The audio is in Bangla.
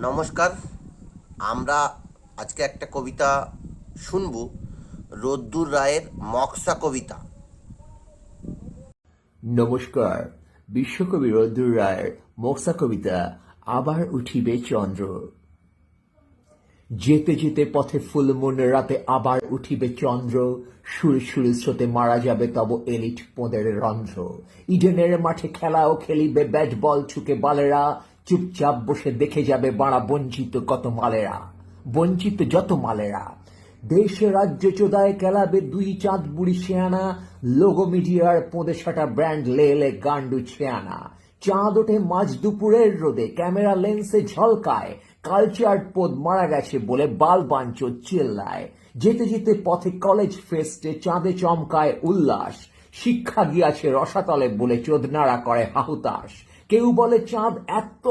নমস্কার। আমরা আজকে একটা কবিতা শুনব, রোদ্দুর রায়ের মক্সা কবিতা। নমস্কার। বিশ্বকবি রোদ্দুর রায়ের মক্সা কবিতা আবার উঠিবে চন্দ্র। যেতে যেতে পথে ফুলমুন রাতে আবার উঠিবে চন্দ্র, সুরে সুরে স্রোতে মারা যাবে তব এলিট পোঁদের রন্ধ্র। ইডেনের মাঠে খেলাও খেলিবে ব্যাট বল ছুকে বালেরা, চুপচাপ বসে দেখে যাবে বাড়া বঞ্চিত কত মালেরা, বঞ্চিত যত মালেরা। দেশে রাজ্য চোদায় খেলাবে দুই চাঁদ বুড়ি শেয়ানা, লোগো মিডিয়ার পোঁদে সাটা ব্র্যান্ড লেলে গান্ডু ছেয়ানা। চাঁদ ওঠে মাঝ দুপুরের রোদে, ক্যামেরা লেন্সে ঝলকায়, কালচার পোদ মারা গেছে বলে বাল বাঞ্চ চিল্লায়। যেতে যেতে পথে কলেজ ফেস্টে চাঁদে চমকায় উল্লাস, শিক্ষা গিয়াছে রসাতলে বলে চোদনারা করে হাহুতাস। কেউ বলে চাঁদ এত